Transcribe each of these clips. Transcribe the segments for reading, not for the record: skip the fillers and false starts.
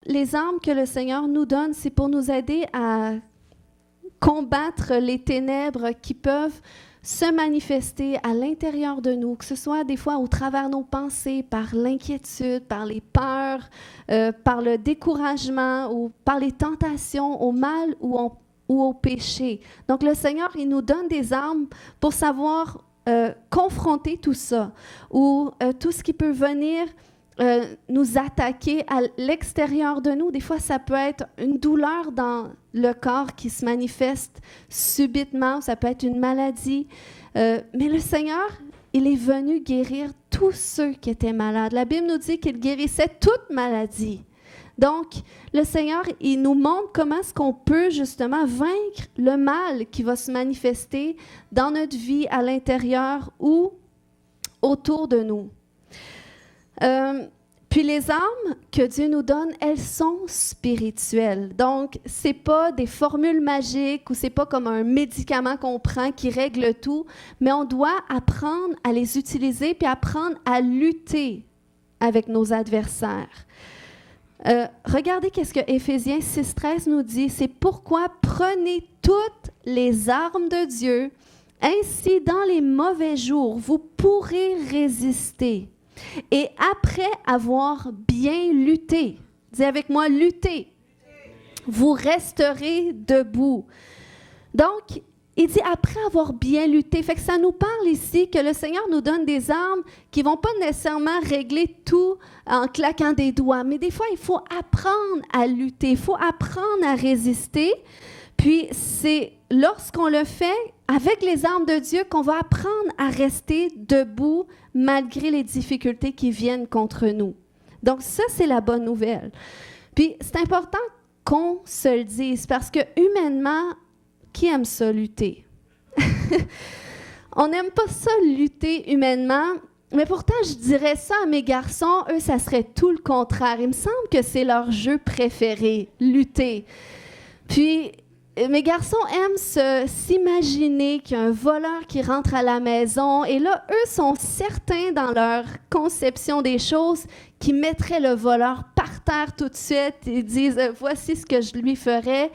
Les armes que le Seigneur nous donne, c'est pour nous aider à combattre les ténèbres qui peuvent se manifester à l'intérieur de nous, que ce soit des fois au travers de nos pensées, par l'inquiétude, par les peurs, par le découragement ou par les tentations au mal ou au péché. Donc le Seigneur, il nous donne des armes pour savoir confronter tout ça ou tout ce qui peut venir nous attaquer à l'extérieur de nous. Des fois, ça peut être une douleur dans le corps qui se manifeste subitement, ça peut être une maladie. Mais le Seigneur, il est venu guérir tous ceux qui étaient malades. La Bible nous dit qu'il guérissait toute maladie. Donc, le Seigneur, il nous montre comment est-ce qu'on peut justement vaincre le mal qui va se manifester dans notre vie à l'intérieur ou autour de nous. Puis les armes que Dieu nous donne, elles sont spirituelles. Donc, ce n'est pas des formules magiques ou ce n'est pas comme un médicament qu'on prend qui règle tout, mais on doit apprendre à les utiliser puis apprendre à lutter avec nos adversaires. Regardez qu'est-ce que Éphésiens 6,13 nous dit. C'est pourquoi prenez toutes les armes de Dieu, ainsi dans les mauvais jours, vous pourrez résister. Et après avoir bien lutté, dis avec moi, lutter, vous resterez debout. Donc, il dit après avoir bien lutté. Fait que ça nous parle ici que le Seigneur nous donne des armes qui ne vont pas nécessairement régler tout en claquant des doigts. Mais des fois, il faut apprendre à lutter, il faut apprendre à résister. Puis, c'est lorsqu'on le fait avec les armes de Dieu qu'on va apprendre à rester debout malgré les difficultés qui viennent contre nous. Donc, ça, c'est la bonne nouvelle. Puis, c'est important qu'on se le dise parce que humainement, qui aime ça, lutter? On n'aime pas ça, lutter humainement, mais pourtant, je dirais ça à mes garçons, eux, ça serait tout le contraire. Il me semble que c'est leur jeu préféré, lutter. Puis, mes garçons aiment s'imaginer qu'il y a un voleur qui rentre à la maison et là, eux sont certains dans leur conception des choses qu'ils mettraient le voleur par terre tout de suite et disent « voici ce que je lui ferais »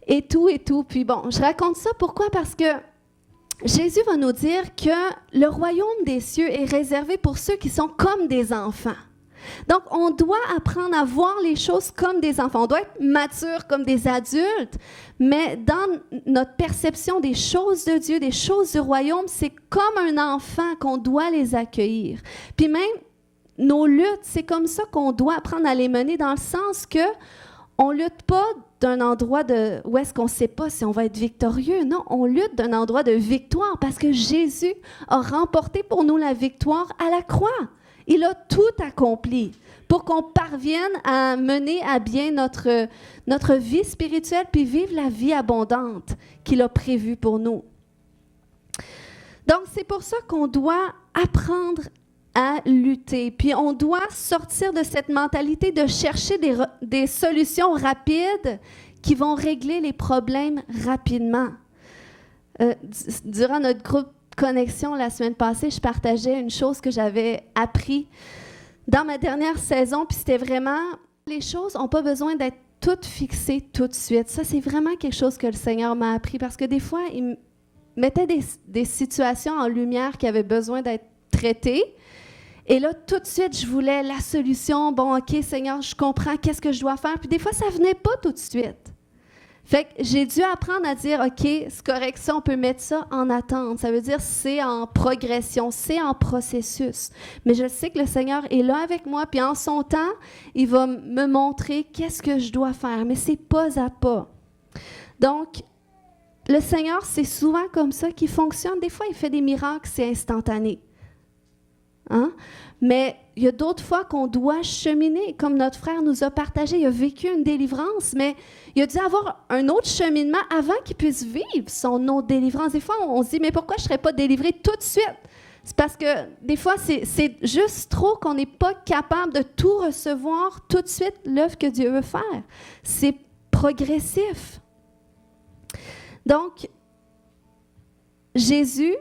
et tout et tout. Puis bon, je raconte ça pourquoi? Parce que Jésus va nous dire que le royaume des cieux est réservé pour ceux qui sont comme des enfants. Donc, on doit apprendre à voir les choses comme des enfants. On doit être mature comme des adultes, mais dans notre perception des choses de Dieu, des choses du royaume, c'est comme un enfant qu'on doit les accueillir. Puis même, nos luttes, c'est comme ça qu'on doit apprendre à les mener dans le sens que on ne lutte pas d'un endroit où est-ce qu'on ne sait pas si on va être victorieux. Non, on lutte d'un endroit de victoire parce que Jésus a remporté pour nous la victoire à la croix. Il a tout accompli pour qu'on parvienne à mener à bien notre vie spirituelle puis vivre la vie abondante qu'il a prévue pour nous. Donc, c'est pour ça qu'on doit apprendre à lutter. Puis, on doit sortir de cette mentalité de chercher des solutions rapides qui vont régler les problèmes rapidement. Durant notre groupe Connexion, la semaine passée, je partageais une chose que j'avais appris dans ma dernière saison, puis c'était vraiment, les choses n'ont pas besoin d'être toutes fixées tout de suite. Ça, c'est vraiment quelque chose que le Seigneur m'a appris, parce que des fois, il mettait des situations en lumière qui avaient besoin d'être traitées, et là, tout de suite, je voulais la solution. Bon, OK, Seigneur, je comprends, qu'est-ce que je dois faire? Puis des fois, ça ne venait pas tout de suite. Fait que j'ai dû apprendre à dire, OK, c'est correct, ça, on peut mettre ça en attente. Ça veut dire c'est en progression, c'est en processus. Mais je sais que le Seigneur est là avec moi, puis en son temps, il va me montrer qu'est-ce que je dois faire, mais c'est pas à pas. Donc, le Seigneur, c'est souvent comme ça qu'il fonctionne. Des fois, il fait des miracles, c'est instantané. Hein? Mais il y a d'autres fois qu'on doit cheminer, comme notre frère nous a partagé. Il a vécu une délivrance, mais il a dû avoir un autre cheminement avant qu'il puisse vivre son autre délivrance. Des fois, on se dit, mais pourquoi je ne serais pas délivré tout de suite? C'est parce que des fois, c'est juste trop qu'on n'est pas capable de tout recevoir tout de suite, l'œuvre que Dieu veut faire. C'est progressif. Donc, Jésus,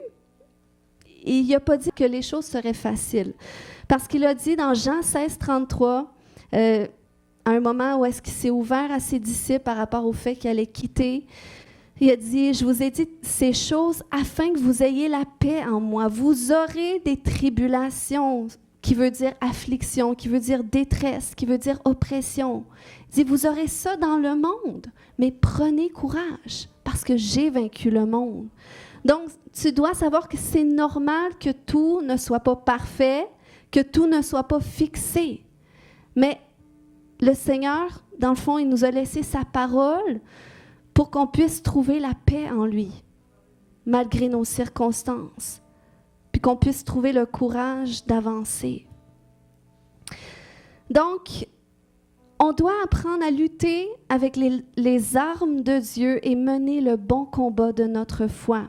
il n'a pas dit que les choses seraient faciles. Parce qu'il a dit dans Jean 16, 33, à un moment où est-ce qu'il s'est ouvert à ses disciples par rapport au fait qu'il allait quitter. Il a dit, je vous ai dit ces choses afin que vous ayez la paix en moi. Vous aurez des tribulations, qui veut dire affliction, qui veut dire détresse, qui veut dire oppression. Il dit, vous aurez ça dans le monde, mais prenez courage parce que j'ai vaincu le monde. Donc, tu dois savoir que c'est normal que tout ne soit pas parfait, que tout ne soit pas fixé. Mais le Seigneur, dans le fond, il nous a laissé sa parole pour qu'on puisse trouver la paix en lui, malgré nos circonstances, puis qu'on puisse trouver le courage d'avancer. Donc, on doit apprendre à lutter avec les armes de Dieu et mener le bon combat de notre foi.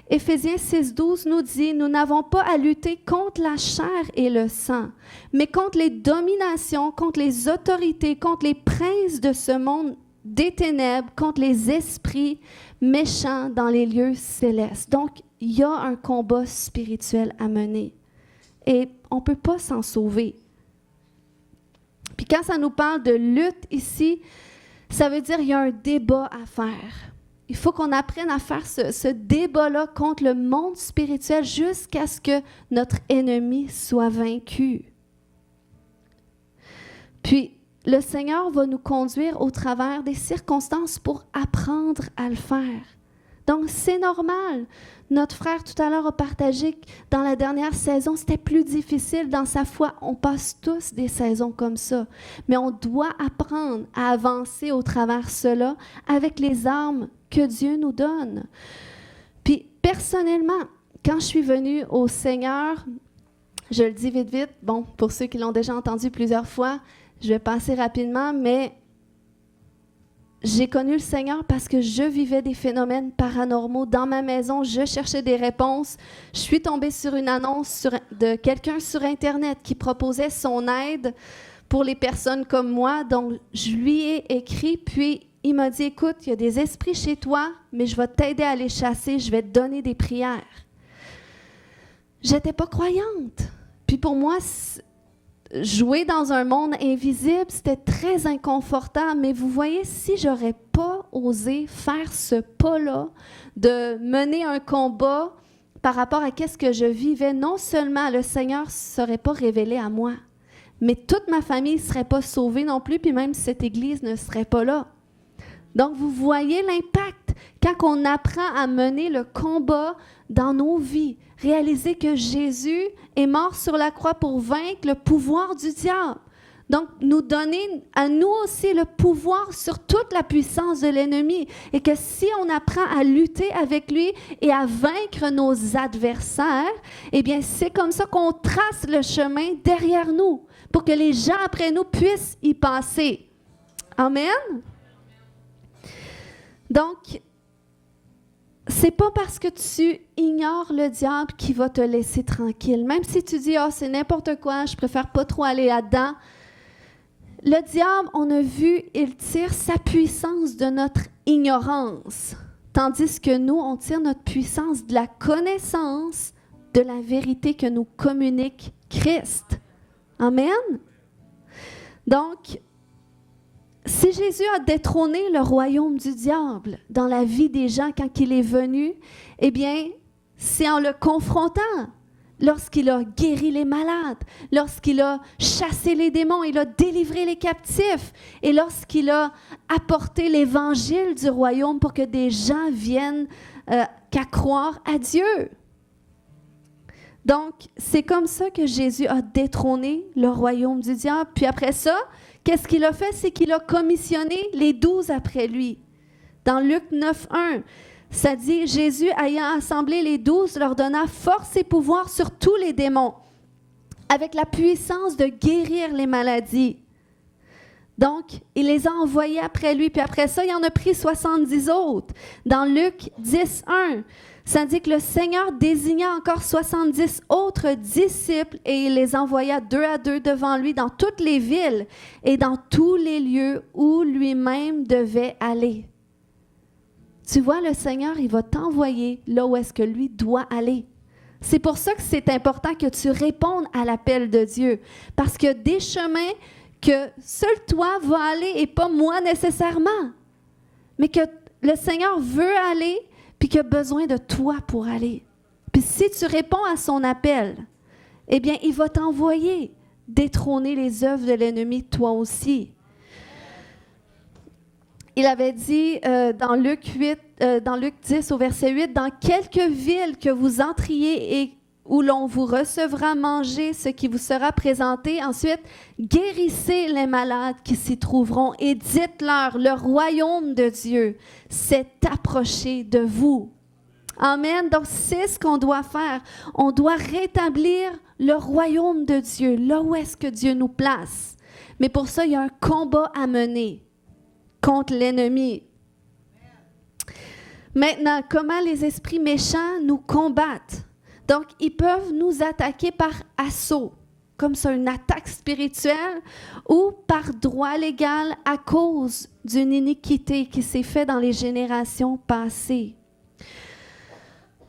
Éphésiens 6,12 nous dit, « Nous n'avons pas à lutter contre la chair et le sang, mais contre les dominations, contre les autorités, contre les princes de ce monde des ténèbres, contre les esprits méchants dans les lieux célestes. » Donc, il y a un combat spirituel à mener et on ne peut pas s'en sauver. Puis quand ça nous parle de lutte ici, ça veut dire qu'il y a un débat à faire. Il faut qu'on apprenne à faire ce débat-là contre le monde spirituel jusqu'à ce que notre ennemi soit vaincu. Puis, le Seigneur va nous conduire au travers des circonstances pour apprendre à le faire. Donc, c'est normal. Notre frère, tout à l'heure, a partagé que dans la dernière saison, c'était plus difficile dans sa foi. On passe tous des saisons comme ça. Mais on doit apprendre à avancer au travers de cela avec les armes que Dieu nous donne. Puis, personnellement, quand je suis venue au Seigneur, je le dis vite, bon, pour ceux qui l'ont déjà entendu plusieurs fois, je vais passer rapidement, mais j'ai connu le Seigneur parce que je vivais des phénomènes paranormaux dans ma maison. Je cherchais des réponses. Je suis tombée sur une annonce de quelqu'un sur Internet qui proposait son aide pour les personnes comme moi. Donc, je lui ai écrit, puis il m'a dit, « Écoute, il y a des esprits chez toi, mais je vais t'aider à les chasser. Je vais te donner des prières. » Je n'étais pas croyante. Puis pour moi, jouer dans un monde invisible, c'était très inconfortable, mais vous voyez, si j'aurais pas osé faire ce pas-là, de mener un combat par rapport à ce que je vivais, non seulement le Seigneur ne serait pas révélé à moi, mais toute ma famille ne serait pas sauvée non plus, puis même cette Église ne serait pas là. Donc, vous voyez l'impact quand on apprend à mener le combat dans nos vies. Réaliser que Jésus est mort sur la croix pour vaincre le pouvoir du diable. Donc, nous donner à nous aussi le pouvoir sur toute la puissance de l'ennemi. Et que si on apprend à lutter avec lui et à vaincre nos adversaires, eh bien, c'est comme ça qu'on trace le chemin derrière nous pour que les gens après nous puissent y passer. Amen. Donc, c'est pas parce que tu ignores le diable qu'il va te laisser tranquille. Même si tu dis, « Ah, c'est n'importe quoi, je préfère pas trop aller là-dedans. » Le diable, on a vu, il tire sa puissance de notre ignorance. Tandis que nous, on tire notre puissance de la connaissance de la vérité que nous communique Christ. Amen? Donc, si Jésus a détrôné le royaume du diable dans la vie des gens quand il est venu, eh bien, c'est en le confrontant, lorsqu'il a guéri les malades, lorsqu'il a chassé les démons, il a délivré les captifs, et lorsqu'il a apporté l'évangile du royaume pour que des gens viennent qu'à croire à Dieu. Donc, c'est comme ça que Jésus a détrôné le royaume du diable. Puis après ça, qu'est-ce qu'il a fait? C'est qu'il a commissionné les 12 après lui. Dans Luc 9:1, ça dit, Jésus ayant assemblé les 12, leur donna force et pouvoir sur tous les démons, avec la puissance de guérir les maladies. Donc, il les a envoyés après lui, puis après ça, il en a pris 70 autres. Dans Luc 10:1, ça dit que le Seigneur désigna encore 70 autres disciples et il les envoya 2 à 2 devant lui dans toutes les villes et dans tous les lieux où lui-même devait aller. Tu vois, le Seigneur, il va t'envoyer là où est-ce que lui doit aller. C'est pour ça que c'est important que tu répondes à l'appel de Dieu. Parce que des chemins que seul toi vas aller et pas moi nécessairement, mais que le Seigneur veut aller puis qu'il a besoin de toi pour aller. Puis si tu réponds à son appel, eh bien, il va t'envoyer détrôner les œuvres de l'ennemi, toi aussi. Il avait dit dans Luc 10 au verset 8, « Dans quelque ville que vous entriez et où l'on vous recevra manger ce qui vous sera présenté, ensuite, guérissez les malades qui s'y trouveront et dites-leur, le royaume de Dieu s'est approché de vous. » Amen. Donc, c'est ce qu'on doit faire. On doit rétablir le royaume de Dieu, là où est-ce que Dieu nous place. Mais pour ça, il y a un combat à mener contre l'ennemi. Maintenant, comment les esprits méchants nous combattent? Donc, ils peuvent nous attaquer par assaut, comme ça, une attaque spirituelle, ou par droit légal à cause d'une iniquité qui s'est faite dans les générations passées.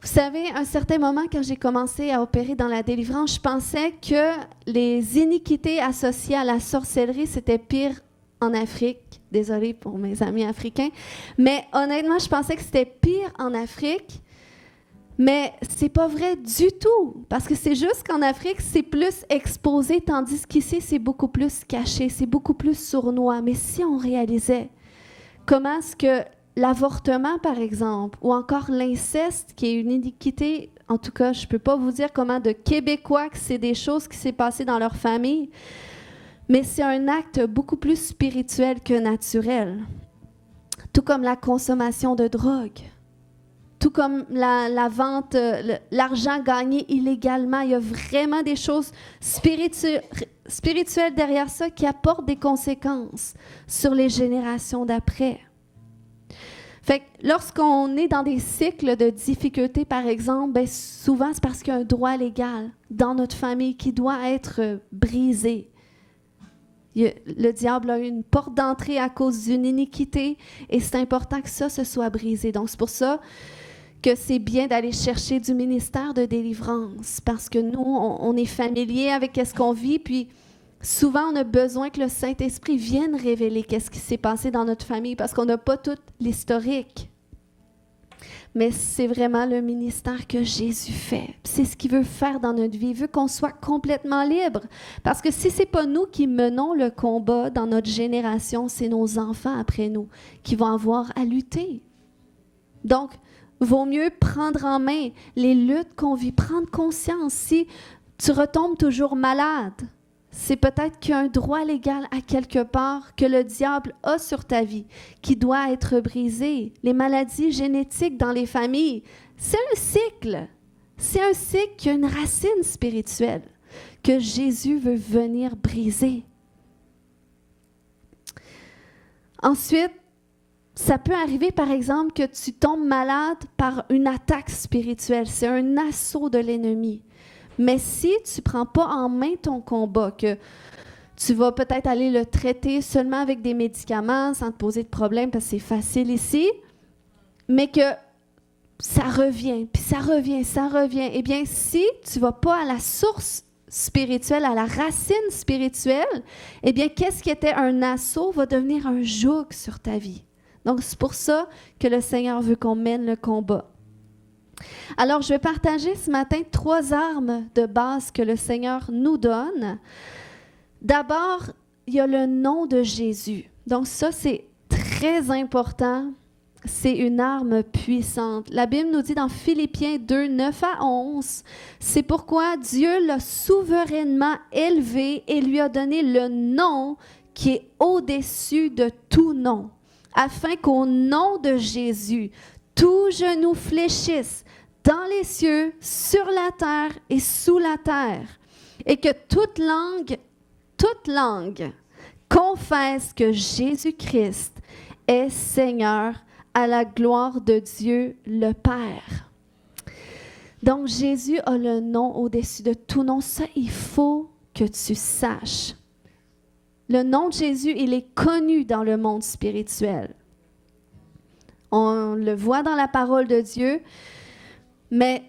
Vous savez, à un certain moment, quand j'ai commencé à opérer dans la délivrance, je pensais que les iniquités associées à la sorcellerie, c'était pire en Afrique. Désolée pour mes amis africains. Mais honnêtement, je pensais que c'était pire en Afrique. Mais c'est pas vrai du tout. Parce que c'est juste qu'en Afrique, c'est plus exposé, tandis qu'ici, c'est beaucoup plus caché, c'est beaucoup plus sournois. Mais si on réalisait comment est-ce que l'avortement, par exemple, ou encore l'inceste, qui est une iniquité, en tout cas, je ne peux pas vous dire comment de Québécois que c'est des choses qui s'est passées dans leur famille, mais c'est un acte beaucoup plus spirituel que naturel. Tout comme la consommation de drogue, tout comme la vente, l'argent gagné illégalement. Il y a vraiment des choses spirituelles derrière ça qui apportent des conséquences sur les générations d'après. Fait que lorsqu'on est dans des cycles de difficultés, par exemple, bien, souvent c'est parce qu'il y a un droit légal dans notre famille qui doit être brisé. Le diable a une porte d'entrée à cause d'une iniquité et c'est important que ça se soit brisé. Donc c'est pour ça que c'est bien d'aller chercher du ministère de délivrance parce que nous, on est familier avec ce qu'on vit, puis souvent, on a besoin que le Saint-Esprit vienne révéler qu'est-ce qui s'est passé dans notre famille parce qu'on n'a pas tout l'historique. Mais c'est vraiment le ministère que Jésus fait. C'est ce qu'il veut faire dans notre vie. Il veut qu'on soit complètement libre. Parce que si ce n'est pas nous qui menons le combat dans notre génération, c'est nos enfants après nous qui vont avoir à lutter. Donc, vaut mieux prendre en main les luttes qu'on vit, prendre conscience. Si tu retombes toujours malade, c'est peut-être qu'il y a un droit légal à quelque part que le diable a sur ta vie, qui doit être brisé. Les maladies génétiques dans les familles, c'est un cycle. C'est un cycle qui a une racine spirituelle que Jésus veut venir briser. Ensuite, ça peut arriver, par exemple, que tu tombes malade par une attaque spirituelle. C'est un assaut de l'ennemi. Mais si tu ne prends pas en main ton combat, que tu vas peut-être aller le traiter seulement avec des médicaments sans te poser de problème parce que c'est facile ici, mais que ça revient, puis ça revient, eh bien, si tu ne vas pas à la source spirituelle, à la racine spirituelle, eh bien, qu'est-ce qui était un assaut va devenir un joug sur ta vie. Donc, c'est pour ça que le Seigneur veut qu'on mène le combat. Alors, je vais partager ce matin 3 armes de base que le Seigneur nous donne. D'abord, il y a le nom de Jésus. Donc ça, c'est très important. C'est une arme puissante. La Bible nous dit dans Philippiens 2, 9 à 11, « C'est pourquoi Dieu l'a souverainement élevé et lui a donné le nom qui est au-dessus de tout nom, afin qu'au nom de Jésus, tout genou fléchisse dans les cieux, sur la terre et sous la terre, et que toute langue confesse que Jésus-Christ est Seigneur à la gloire de Dieu le Père. » Donc, Jésus a le nom au-dessus de tout nom. Ça, il faut que tu saches. Le nom de Jésus, il est connu dans le monde spirituel. On le voit dans la parole de Dieu, mais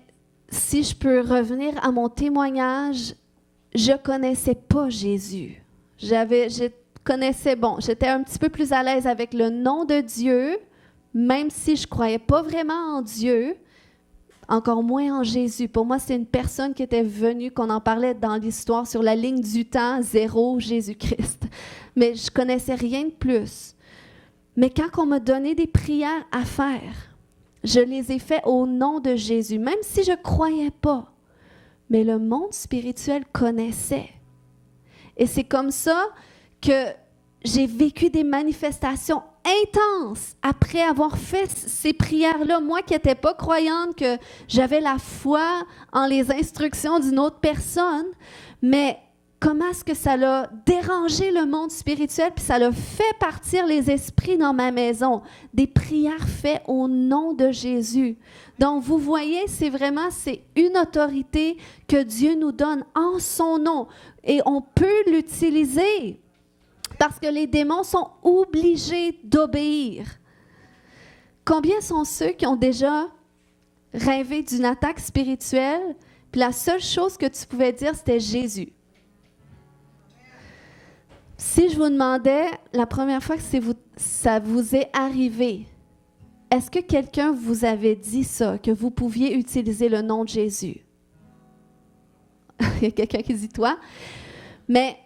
si je peux revenir à mon témoignage, je ne connaissais pas Jésus. Je connaissais, j'étais un petit peu plus à l'aise avec le nom de Dieu, même si je ne croyais pas vraiment en Dieu, encore moins en Jésus. Pour moi, c'est une personne qui était venue, qu'on en parlait dans l'histoire, sur la ligne du temps, 0, Jésus-Christ. Mais je ne connaissais rien de plus. Mais quand on m'a donné des prières à faire, je les ai faites au nom de Jésus, même si je ne croyais pas. Mais le monde spirituel connaissait. Et c'est comme ça que j'ai vécu des manifestations intenses après avoir fait ces prières-là. Moi qui n'étais pas croyante, que j'avais la foi en les instructions d'une autre personne, mais comment est-ce que ça l'a dérangé le monde spirituel, puis ça l'a fait partir les esprits dans ma maison. Des prières faites au nom de Jésus. Donc, vous voyez, c'est une autorité que Dieu nous donne en son nom. Et on peut l'utiliser parce que les démons sont obligés d'obéir. Combien sont ceux qui ont déjà rêvé d'une attaque spirituelle, puis la seule chose que tu pouvais dire, c'était Jésus? Si je vous demandais, la première fois que ça vous est arrivé, est-ce que quelqu'un vous avait dit ça, que vous pouviez utiliser le nom de Jésus? Il y a quelqu'un qui dit toi. Mais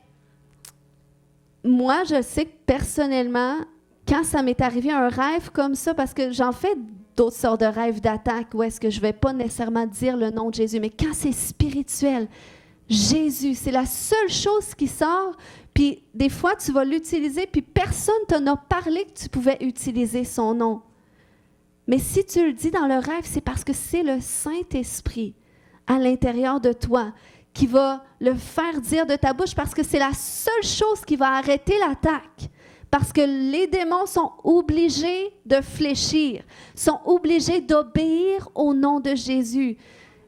moi, je sais que personnellement, quand ça m'est arrivé un rêve comme ça, parce que j'en fais d'autres sortes de rêves d'attaque où est-ce que je ne vais pas nécessairement dire le nom de Jésus, mais quand c'est spirituel, Jésus, c'est la seule chose qui sort. Puis des fois, tu vas l'utiliser, puis personne ne t'en a parlé que tu pouvais utiliser son nom. Mais si tu le dis dans le rêve, c'est parce que c'est le Saint-Esprit à l'intérieur de toi qui va le faire dire de ta bouche, parce que c'est la seule chose qui va arrêter l'attaque. Parce que les démons sont obligés de fléchir, sont obligés d'obéir au nom de Jésus.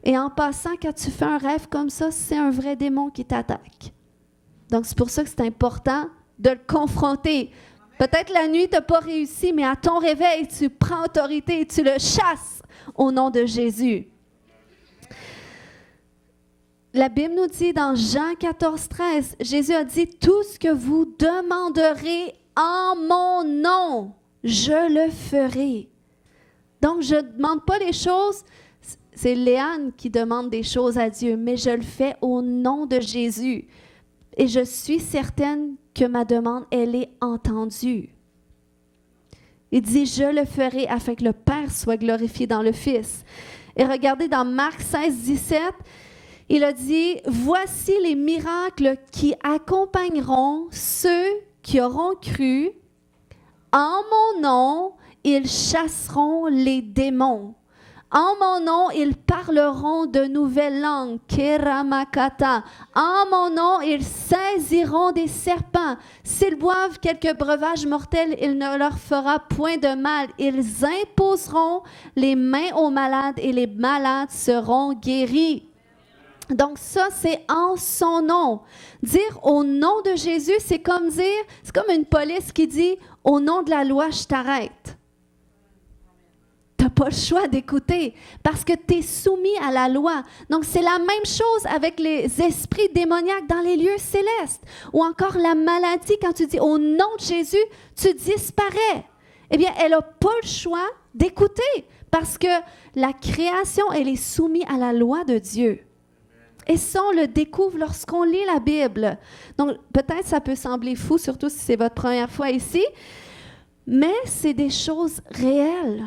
Et en passant, quand tu fais un rêve comme ça, c'est un vrai démon qui t'attaque. Donc, c'est pour ça que c'est important de le confronter. Peut-être la nuit, tu n'as pas réussi, mais à ton réveil, tu prends autorité et tu le chasses au nom de Jésus. La Bible nous dit dans Jean 14, 13, Jésus a dit « Tout ce que vous demanderez en mon nom, je le ferai. » Donc, je ne demande pas les choses, c'est Léane qui demande des choses à Dieu, mais je le fais au nom de Jésus. Et je suis certaine que ma demande, elle est entendue. Il dit, je le ferai afin que le Père soit glorifié dans le Fils. Et regardez dans Marc 16, 17, il a dit, voici les miracles qui accompagneront ceux qui auront cru. En mon nom, ils chasseront les démons. En mon nom, ils parleront de nouvelles langues. Keramakata. En mon nom, ils saisiront des serpents. S'ils boivent quelques breuvages mortels, il ne leur fera point de mal. Ils imposeront les mains aux malades et les malades seront guéris. Donc ça, c'est en son nom. Dire au nom de Jésus, c'est comme une police qui dit, au nom de la loi, je t'arrête. Tu n'as pas le choix d'écouter parce que tu es soumis à la loi. Donc, c'est la même chose avec les esprits démoniaques dans les lieux célestes. Ou encore la maladie, quand tu dis au nom de Jésus, tu disparais. Eh bien, elle n'a pas le choix d'écouter parce que la création, elle est soumise à la loi de Dieu. Et ça, on le découvre lorsqu'on lit la Bible. Donc, peut-être ça peut sembler fou, surtout si c'est votre première fois ici, mais c'est des choses réelles.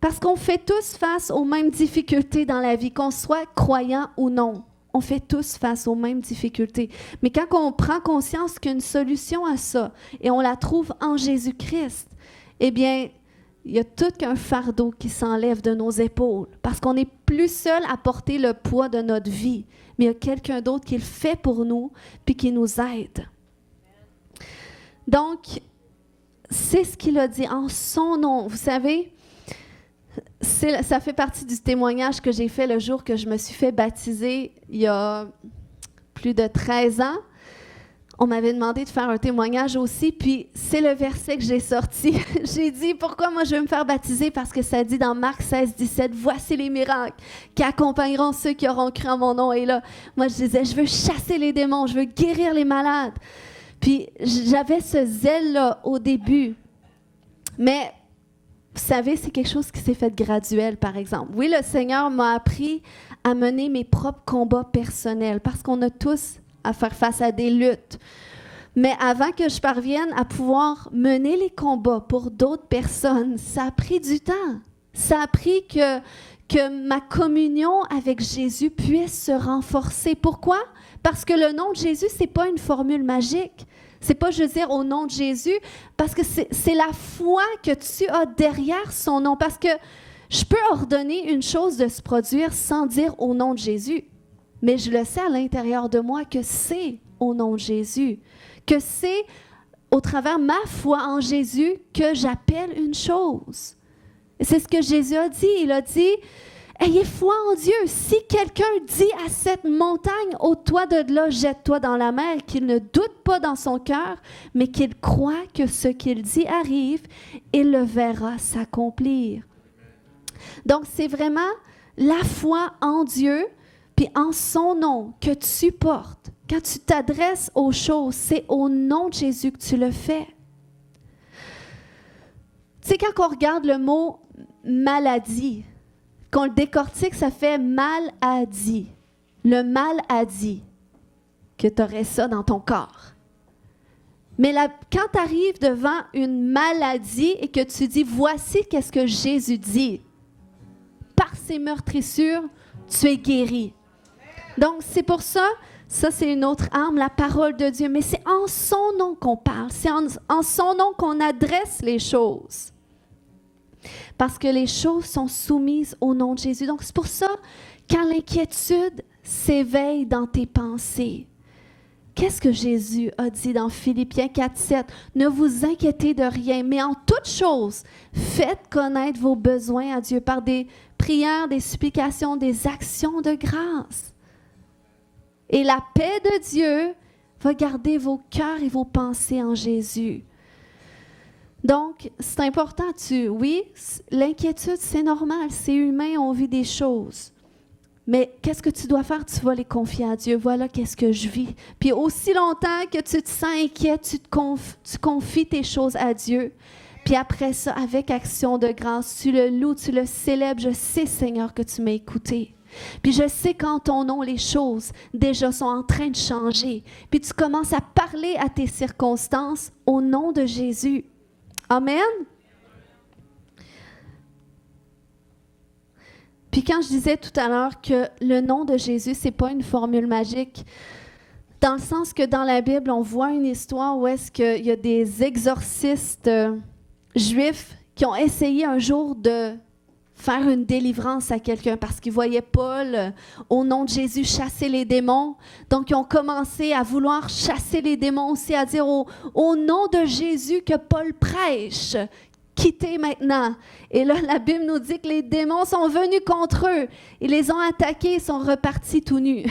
Parce qu'on fait tous face aux mêmes difficultés dans la vie, qu'on soit croyant ou non. On fait tous face aux mêmes difficultés. Mais quand on prend conscience qu'il y a une solution à ça, et on la trouve en Jésus-Christ, eh bien, il y a tout qu'un fardeau qui s'enlève de nos épaules. Parce qu'on n'est plus seul à porter le poids de notre vie. Mais il y a quelqu'un d'autre qui le fait pour nous, puis qui nous aide. Donc, c'est ce qu'il a dit en son nom. Vous savez, ça fait partie du témoignage que j'ai fait le jour que je me suis fait baptiser il y a plus de 13 ans. On m'avait demandé de faire un témoignage aussi, puis c'est le verset que j'ai sorti. J'ai dit, pourquoi moi je veux me faire baptiser? Parce que ça dit dans Marc 16, 17, « Voici les miracles qui accompagneront ceux qui auront cru en mon nom. » Et là, moi je disais, je veux chasser les démons, je veux guérir les malades. Puis j'avais ce zèle-là au début. Mais vous savez, c'est quelque chose qui s'est fait graduel, par exemple. Oui, le Seigneur m'a appris à mener mes propres combats personnels parce qu'on a tous à faire face à des luttes. Mais avant que je parvienne à pouvoir mener les combats pour d'autres personnes, ça a pris du temps. Ça a pris que ma communion avec Jésus puisse se renforcer. Pourquoi? Parce que le nom de Jésus, ce n'est pas une formule magique. C'est pas juste dire au nom de Jésus, parce que c'est la foi que tu as derrière son nom. Parce que je peux ordonner une chose de se produire sans dire au nom de Jésus, mais je le sais à l'intérieur de moi que c'est au nom de Jésus, que c'est au travers ma foi en Jésus que j'appelle une chose. Et c'est ce que Jésus a dit. Il a dit, ayez foi en Dieu. Si quelqu'un dit à cette montagne, ôte-toi de là, jette-toi dans la mer, qu'il ne doute pas dans son cœur, mais qu'il croit que ce qu'il dit arrive, il le verra s'accomplir. Donc, c'est vraiment la foi en Dieu, puis en son nom que tu portes. Quand tu t'adresses aux choses, c'est au nom de Jésus que tu le fais. Tu sais, quand on regarde le mot maladie, qu'on le décortique, ça fait mal à dit. Le mal a dit que tu aurais ça dans ton corps. Mais là, quand tu arrives devant une maladie et que tu dis, voici qu'est-ce que Jésus dit, par ses meurtrissures, tu es guéri. Donc, c'est pour ça, ça c'est une autre arme, la parole de Dieu. Mais c'est en son nom qu'on parle, c'est en son nom qu'on adresse les choses. Parce que les choses sont soumises au nom de Jésus. Donc, c'est pour ça, quand l'inquiétude s'éveille dans tes pensées, qu'est-ce que Jésus a dit dans Philippiens 4:7? Ne vous inquiétez de rien, mais en toute chose, faites connaître vos besoins à Dieu par des prières, des supplications, des actions de grâce. Et la paix de Dieu va garder vos cœurs et vos pensées en Jésus. Donc, c'est important. Oui, l'inquiétude, c'est normal, c'est humain, on vit des choses. Mais qu'est-ce que tu dois faire? Tu vas les confier à Dieu. Voilà qu'est-ce que je vis. Puis aussi longtemps que tu te sens inquiet, tu confies tes choses à Dieu. Puis après ça, avec action de grâce, tu le loues, tu le célèbres. Je sais, Seigneur, que tu m'as écouté. Puis je sais qu'en ton nom, les choses déjà sont en train de changer. Puis tu commences à parler à tes circonstances au nom de Jésus. Amen. Puis quand je disais tout à l'heure que le nom de Jésus, ce n'est pas une formule magique, dans le sens que dans la Bible, on voit une histoire où est-ce qu'il y a des exorcistes juifs qui ont essayé un jour de faire une délivrance à quelqu'un parce qu'ils voyaient Paul, au nom de Jésus, chasser les démons. Donc, ils ont commencé à vouloir chasser les démons aussi, à dire au nom de Jésus que Paul prêche, quittez maintenant. Et là, la Bible nous dit que les démons sont venus contre eux. Ils les ont attaqués, ils sont repartis tout nus.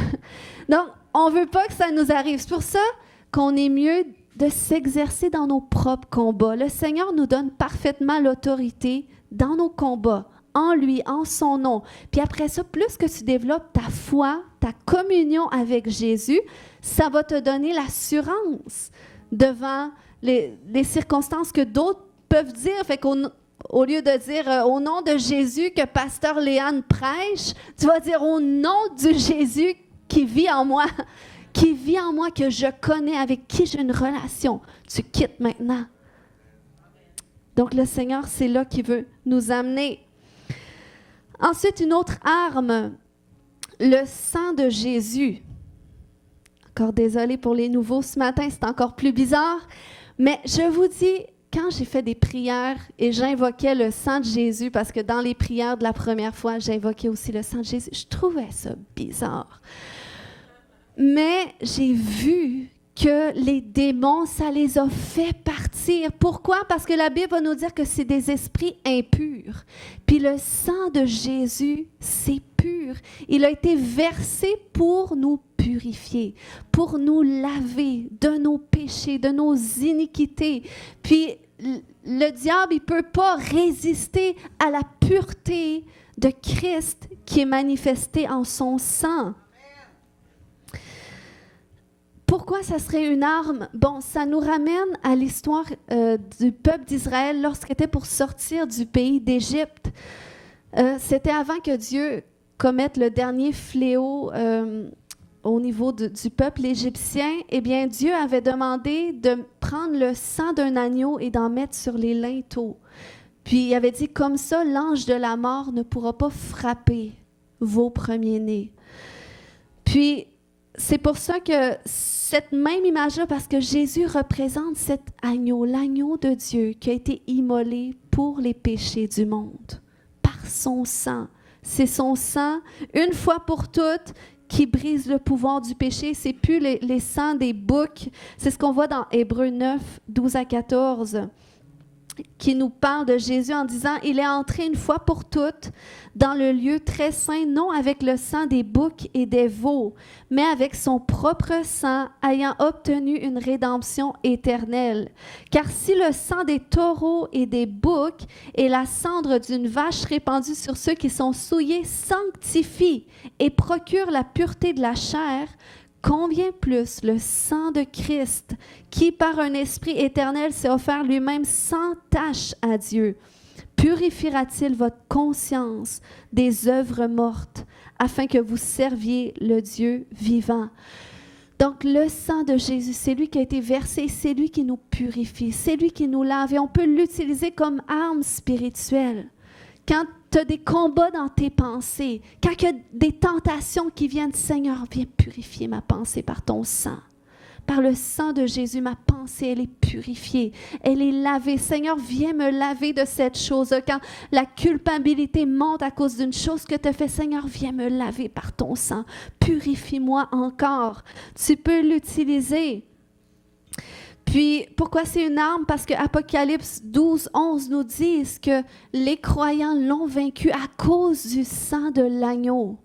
Donc, on ne veut pas que ça nous arrive. C'est pour ça qu'on est mieux de s'exercer dans nos propres combats. Le Seigneur nous donne parfaitement l'autorité dans nos combats, en lui, en son nom. Puis après ça, plus que tu développes ta foi, ta communion avec Jésus, ça va te donner l'assurance devant les circonstances que d'autres peuvent dire. Fait qu'au lieu de dire au nom de Jésus que Pasteur Léane prêche, tu vas dire au nom de Jésus qui vit en moi, que je connais, avec qui j'ai une relation. Tu quittes maintenant. Donc le Seigneur, c'est là qu'il veut nous amener. Ensuite, une autre arme, le sang de Jésus. Encore désolée pour les nouveaux ce matin, c'est encore plus bizarre. Mais je vous dis, quand j'ai fait des prières et j'invoquais le sang de Jésus, parce que dans les prières de la première fois, j'invoquais aussi le sang de Jésus, je trouvais ça bizarre. Mais j'ai vu que les démons, ça les a fait partir. Pourquoi? Parce que la Bible va nous dire que c'est des esprits impurs. Puis le sang de Jésus, c'est pur. Il a été versé pour nous purifier, pour nous laver de nos péchés, de nos iniquités. Puis le diable, il ne peut pas résister à la pureté de Christ qui est manifestée en son sang. pourquoi ça serait une arme? Bon, ça nous ramène à l'histoire du peuple d'Israël lorsqu'il était pour sortir du pays d'Égypte. C'était avant que Dieu commette le dernier fléau au niveau du peuple égyptien. Eh bien, Dieu avait demandé de prendre le sang d'un agneau et d'en mettre sur les linteaux. Puis il avait dit, comme ça, l'ange de la mort ne pourra pas frapper vos premiers-nés. Puis, c'est pour ça que cette même image-là, parce que Jésus représente cet agneau, l'agneau de Dieu qui a été immolé pour les péchés du monde, par son sang. C'est son sang, une fois pour toutes, qui brise le pouvoir du péché. C'est plus les sangs des boucs. C'est ce qu'on voit dans Hébreux 9, 12 à 14. Qui nous parle de Jésus en disant « Il est entré une fois pour toutes dans le lieu très saint, non avec le sang des boucs et des veaux, mais avec son propre sang, ayant obtenu une rédemption éternelle. Car si le sang des taureaux et des boucs et la cendre d'une vache répandue sur ceux qui sont souillés sanctifie et procure la pureté de la chair, combien plus le sang de Christ, qui par un esprit éternel s'est offert lui-même sans tache à Dieu, purifiera-t-il votre conscience des œuvres mortes, afin que vous serviez le Dieu vivant? Donc, le sang de Jésus, c'est lui qui a été versé, c'est lui qui nous purifie, c'est lui qui nous lave, et on peut l'utiliser comme arme spirituelle. Quand tu as des combats dans tes pensées, quand il y a des tentations qui viennent, Seigneur, viens purifier ma pensée par ton sang. Par le sang de Jésus, ma pensée, elle est purifiée, elle est lavée. Seigneur, viens me laver de cette chose. Quand la culpabilité monte à cause d'une chose que tu as fait, Seigneur, viens me laver par ton sang. Purifie-moi encore. Tu peux l'utiliser. Puis, pourquoi c'est une arme? Parce que Apocalypse 12, 11 nous dit que les croyants l'ont vaincu à cause du sang de l'agneau.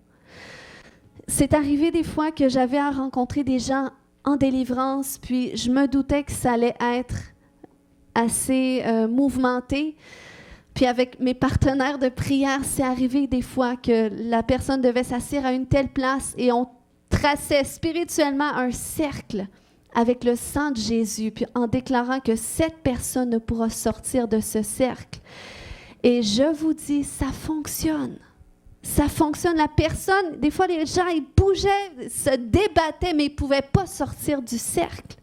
C'est arrivé des fois que j'avais à rencontrer des gens en délivrance, puis je me doutais que ça allait être assez mouvementé. Puis avec mes partenaires de prière, c'est arrivé des fois que la personne devait s'asseoir à une telle place et on traçait spirituellement un cercle avec le sang de Jésus, puis en déclarant que cette personne ne pourra sortir de ce cercle. Et je vous dis, ça fonctionne. Ça fonctionne. La personne, des fois, les gens, ils bougeaient, se débattaient, mais ils ne pouvaient pas sortir du cercle.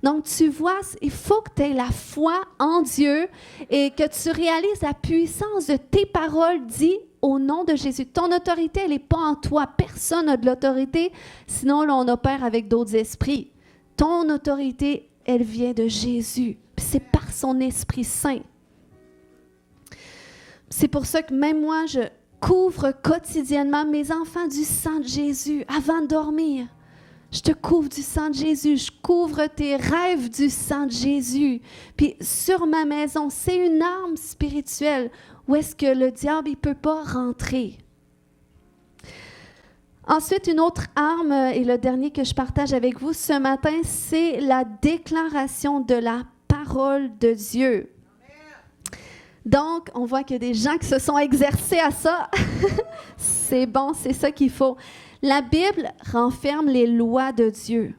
Donc, tu vois, il faut que tu aies la foi en Dieu et que tu réalises la puissance de tes paroles dites au nom de Jésus. Ton autorité, elle n'est pas en toi. Personne n'a de l'autorité, sinon là, on opère avec d'autres esprits. Ton autorité, elle vient de Jésus. C'est par son Esprit Saint. C'est pour ça que même moi, je couvre quotidiennement mes enfants du sang de Jésus avant de dormir. Je te couvre du sang de Jésus. Je couvre tes rêves du sang de Jésus. Puis sur ma maison, c'est une arme spirituelle où est-ce que le diable ne peut pas rentrer. Ensuite, une autre arme, et le dernier que je partage avec vous ce matin, c'est la déclaration de la parole de Dieu. Donc, on voit qu'il y a des gens qui se sont exercés à ça. C'est bon, c'est ça qu'il faut. La Bible renferme les lois de Dieu.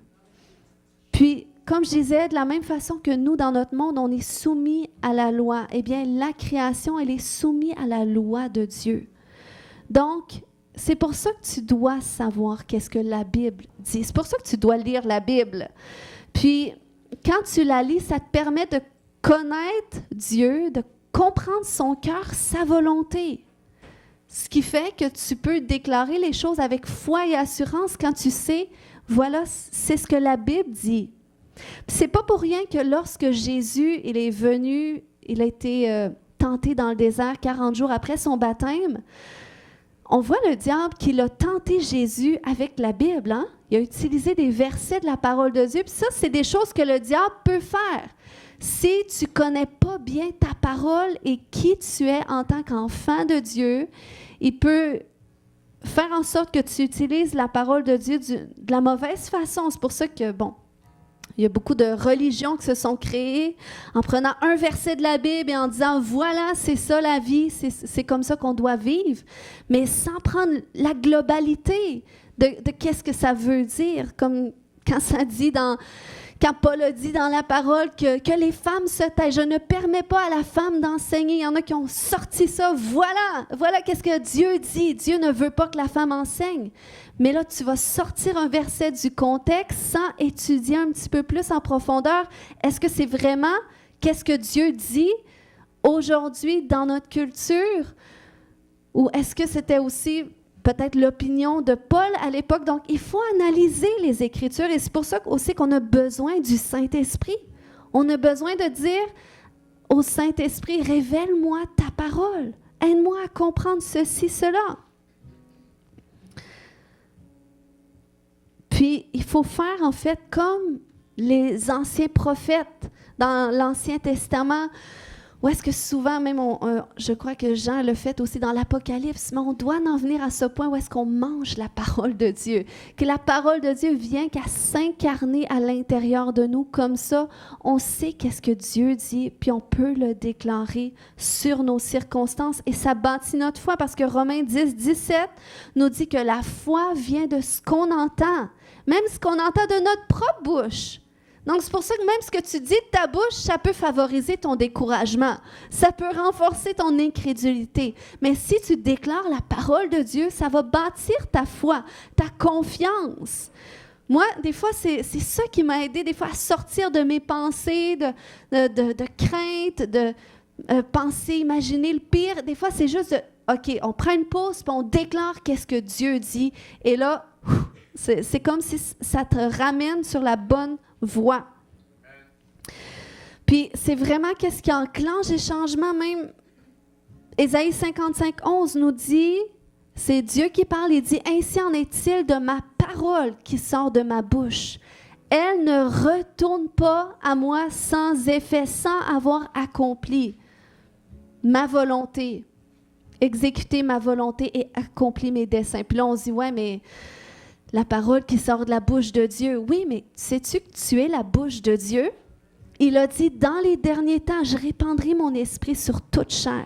Puis, comme je disais, de la même façon que nous, dans notre monde, on est soumis à la loi, eh bien, la création, elle est soumise à la loi de Dieu. Donc, c'est pour ça que tu dois savoir qu'est-ce que la Bible dit. C'est pour ça que tu dois lire la Bible. Puis, quand tu la lis, ça te permet de connaître Dieu, de comprendre son cœur, sa volonté. Ce qui fait que tu peux déclarer les choses avec foi et assurance quand tu sais, voilà, c'est ce que la Bible dit. C'est pas pour rien que lorsque Jésus, il est venu, il a été tenté dans le désert 40 jours après son baptême, on voit le diable qu'il a tenté Jésus avec la Bible. Hein? Il a utilisé des versets de la parole de Dieu. Puis ça, c'est des choses que le diable peut faire. Si tu ne connais pas bien ta parole et qui tu es en tant qu'enfant de Dieu, il peut faire en sorte que tu utilises la parole de Dieu de la mauvaise façon. C'est pour ça que, bon, il y a beaucoup de religions qui se sont créées en prenant un verset de la Bible et en disant, voilà, c'est ça la vie, c'est comme ça qu'on doit vivre, mais sans prendre la globalité de qu'est-ce que ça veut dire. Comme Quand quand Paul a dit dans la parole que les femmes se taisent, je ne permets pas à la femme d'enseigner. Il y en a qui ont sorti ça. Voilà qu'est-ce que Dieu dit. Dieu ne veut pas que la femme enseigne. Mais là, tu vas sortir un verset du contexte sans étudier un petit peu plus en profondeur. Est-ce que c'est vraiment qu'est-ce que Dieu dit aujourd'hui dans notre culture? Ou est-ce que c'était aussi peut-être l'opinion de Paul à l'époque? Donc, il faut analyser les Écritures et c'est pour ça aussi qu'on a besoin du Saint-Esprit. On a besoin de dire au Saint-Esprit, révèle-moi ta parole. Aide-moi à comprendre ceci, cela. Puis, il faut faire en fait comme les anciens prophètes dans l'Ancien Testament. Ou est-ce que souvent, même, je crois que Jean le fait aussi dans l'Apocalypse, mais on doit en venir à ce point où est-ce qu'on mange la parole de Dieu. Que la parole de Dieu vient qu'à s'incarner à l'intérieur de nous. Comme ça, on sait qu'est-ce que Dieu dit, puis on peut le déclarer sur nos circonstances. Et ça bâtit notre foi, parce que Romains 10, 17 nous dit que la foi vient de ce qu'on entend, même ce qu'on entend de notre propre bouche. Donc, c'est pour ça que même ce que tu dis de ta bouche, ça peut favoriser ton découragement. Ça peut renforcer ton incrédulité. Mais si tu déclares la parole de Dieu, ça va bâtir ta foi, ta confiance. Moi, des fois, c'est ça qui m'a aidé, des fois, à sortir de mes pensées, de crainte, de penser, imaginer le pire. Des fois, c'est juste OK, on prend une pause, puis on déclare qu'est-ce que Dieu dit. Et là, c'est comme si ça te ramène sur la bonne voix. Puis c'est vraiment qu'est-ce qui enclenche les changements. Même Ésaïe 55, 11 nous dit, c'est Dieu qui parle, il dit, ainsi en est-il de ma parole qui sort de ma bouche. Elle ne retourne pas à moi sans effet, sans avoir accompli ma volonté, exécuté ma volonté et accompli mes desseins. Puis là, on se dit, ouais, mais la parole qui sort de la bouche de Dieu. Oui, mais sais-tu que tu es la bouche de Dieu? Il a dit, dans les derniers temps, je répandrai mon esprit sur toute chair.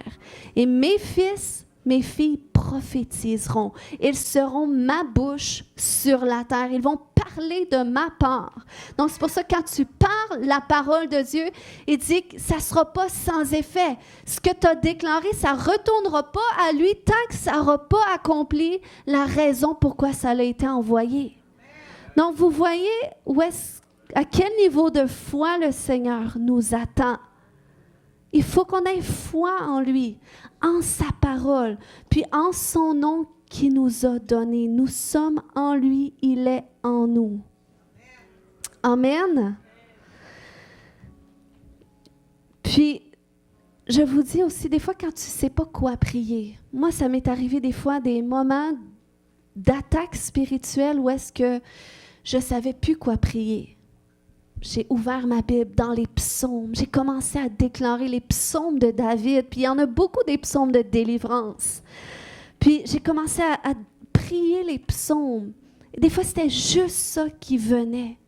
Et mes fils, mes filles prophétiseront. Ils seront ma bouche sur la terre. Ils vont parler de ma part. Donc, c'est pour ça que quand tu parles la parole de Dieu, il dit que ça ne sera pas sans effet. Ce que tu as déclaré, ça ne retournera pas à lui tant que ça n'aura pas accompli la raison pourquoi ça a été envoyé. Donc, vous voyez à quel niveau de foi le Seigneur nous attend. Il faut qu'on ait foi en lui, en sa parole, puis en son nom qu'il nous a donné. Nous sommes en lui, il est en nous. Amen. Puis, je vous dis aussi, des fois, quand tu ne sais pas quoi prier, moi, ça m'est arrivé des fois des moments d'attaque spirituelle où est-ce que je ne savais plus quoi prier. J'ai ouvert ma Bible dans les psaumes. J'ai commencé à déclarer les psaumes de David. Puis il y en a beaucoup des psaumes de délivrance. Puis j'ai commencé à prier les psaumes. Et des fois, c'était juste ça qui venait.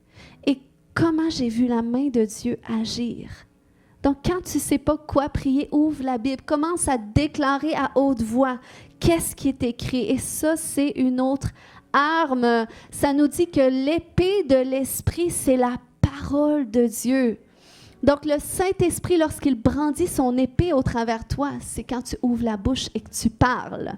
Et comment j'ai vu la main de Dieu agir. Donc, quand tu ne sais pas quoi prier, ouvre la Bible. Commence à déclarer à haute voix qu'est-ce qui est écrit. Et ça, c'est une autre arme. Ça nous dit que l'épée de l'esprit, c'est la parole de Dieu. Donc, le Saint-Esprit, lorsqu'il brandit son épée au travers de toi, c'est quand tu ouvres la bouche et que tu parles.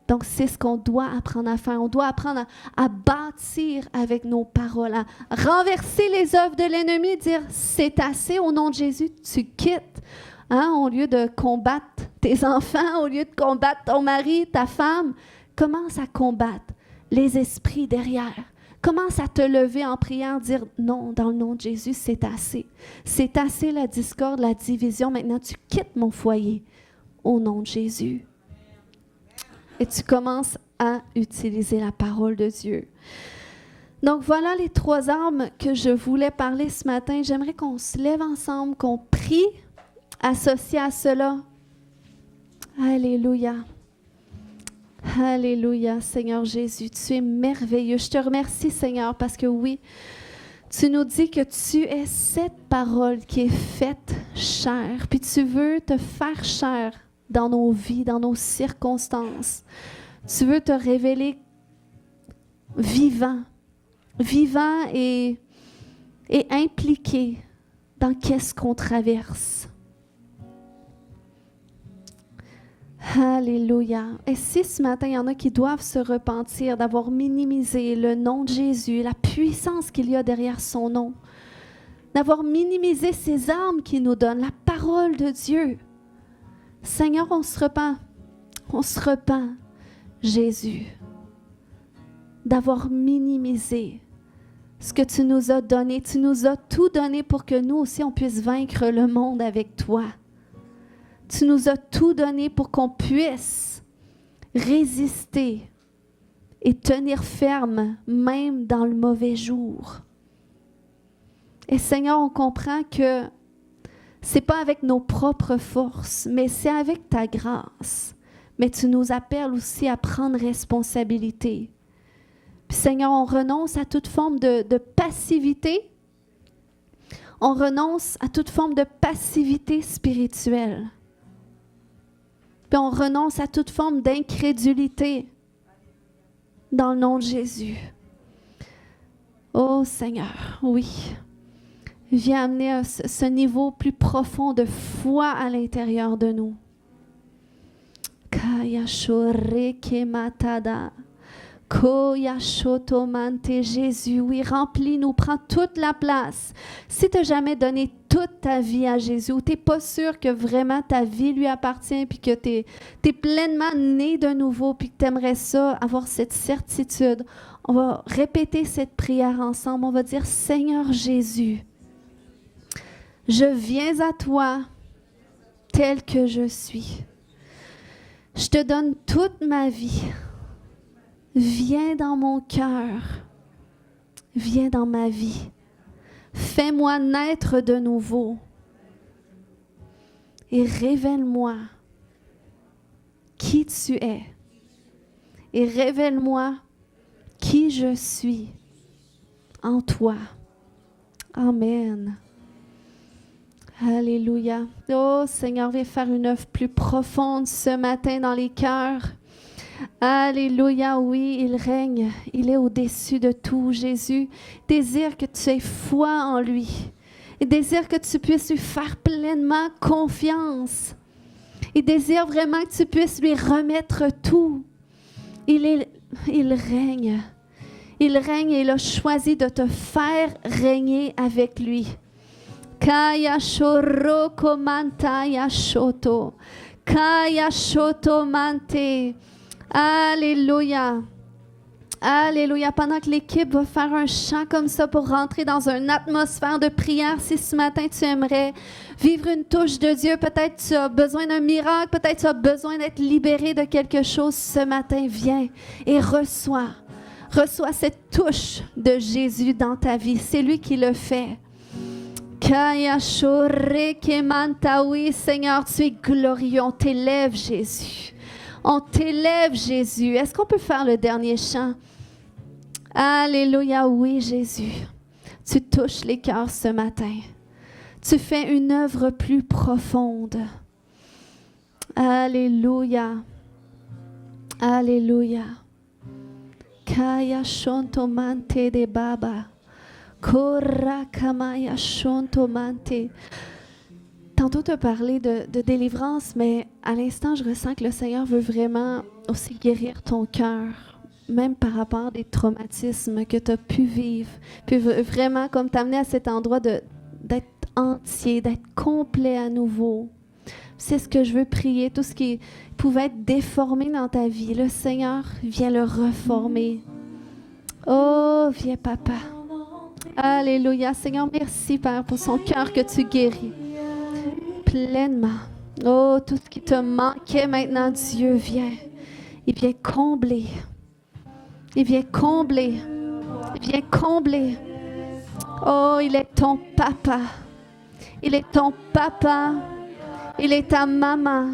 Donc, c'est ce qu'on doit apprendre à faire. On doit apprendre à bâtir avec nos paroles, à renverser les œuvres de l'ennemi, dire « c'est assez, au nom de Jésus, tu quittes. Hein, » au lieu de combattre tes enfants, au lieu de combattre ton mari, ta femme, commence à combattre les esprits derrière. Commence à te lever en priant, dire non, dans le nom de Jésus, c'est assez. C'est assez la discorde, la division. Maintenant, tu quittes mon foyer au nom de Jésus. Et tu commences à utiliser la parole de Dieu. Donc, voilà les 3 armes que je voulais parler ce matin. J'aimerais qu'on se lève ensemble, qu'on prie associé à cela. Alléluia. Alléluia, Seigneur Jésus, tu es merveilleux. Je te remercie, Seigneur, parce que oui, tu nous dis que tu es cette parole qui est faite chair, puis tu veux te faire chair dans nos vies, dans nos circonstances. Tu veux te révéler vivant. vivant et impliqué dans qu'est-ce qu'on traverse. Alléluia. Et si ce matin, il y en a qui doivent se repentir d'avoir minimisé le nom de Jésus, la puissance qu'il y a derrière son nom, d'avoir minimisé ces armes qu'il nous donne, la parole de Dieu. Seigneur, on se repent, Jésus, d'avoir minimisé ce que tu nous as donné. Tu nous as tout donné pour que nous aussi, on puisse vaincre le monde avec toi. Tu nous as tout donné pour qu'on puisse résister et tenir ferme, même dans le mauvais jour. Et Seigneur, on comprend que c'est pas avec nos propres forces, mais c'est avec ta grâce. Mais tu nous appelles aussi à prendre responsabilité. Puis Seigneur, on renonce à toute forme de passivité. On renonce à toute forme de passivité spirituelle. Puis on renonce à toute forme d'incrédulité dans le nom de Jésus. Oh Seigneur, oui. Viens amener ce niveau plus profond de foi à l'intérieur de nous. Kaya shoreke matada. Koya shotomante. Jésus, oui, remplis-nous, prends toute la place. Si tu n'as jamais donné toute ta vie à Jésus, ou tu n'es pas sûr que vraiment ta vie lui appartient, puis que tu es pleinement né de nouveau, puis que tu aimerais ça, avoir cette certitude, on va répéter cette prière ensemble. On va dire, Seigneur Jésus, je viens à toi tel que je suis. Je te donne toute ma vie. Viens dans mon cœur. Viens dans ma vie. Fais-moi naître de nouveau. Et révèle-moi qui tu es. Et révèle-moi qui je suis en toi. Amen. Alléluia. Oh Seigneur, viens faire une œuvre plus profonde ce matin dans les cœurs. Alléluia, oui, il règne. Il est au-dessus de tout. Jésus désire que tu aies foi en lui. Il désire que tu puisses lui faire pleinement confiance. Il désire vraiment que tu puisses lui remettre tout. Il règne. Il règne et il a choisi de te faire régner avec lui. Kaya shoroko mantaya shoto. Kaya shoto mante. Alléluia. Alléluia. Pendant que l'équipe va faire un chant comme ça pour rentrer dans une atmosphère de prière, si ce matin tu aimerais vivre une touche de Dieu, peut-être tu as besoin d'un miracle, peut-être tu as besoin d'être libéré de quelque chose, ce matin, viens et reçois. Reçois cette touche de Jésus dans ta vie. C'est lui qui le fait. Kaya shoreke manta. Oui, Seigneur, tu es glorieux. On t'élève, Jésus. On t'élève, Jésus. Est-ce qu'on peut faire le dernier chant? Alléluia, oui, Jésus. Tu touches les cœurs ce matin. Tu fais une œuvre plus profonde. Alléluia. Alléluia. Kaya shonto mante de baba. Kora kamaya shonto mante. Tantôt, tu as parlé de délivrance, mais à l'instant, je ressens que le Seigneur veut vraiment aussi guérir ton cœur, même par rapport à des traumatismes que tu as pu vivre. Puis vraiment, comme t'amener à cet endroit d'être entier, d'être complet à nouveau. C'est ce que je veux prier. Tout ce qui pouvait être déformé dans ta vie, le Seigneur vient le reformer. Oh, viens, Papa. Alléluia. Seigneur, merci, Père, pour son cœur que tu guéris. Pleinement. Oh, tout ce qui te manquait maintenant, Dieu vient. Il vient combler. Il vient combler. Il vient combler. Oh, il est ton papa. Il est ton papa. Il est ta maman.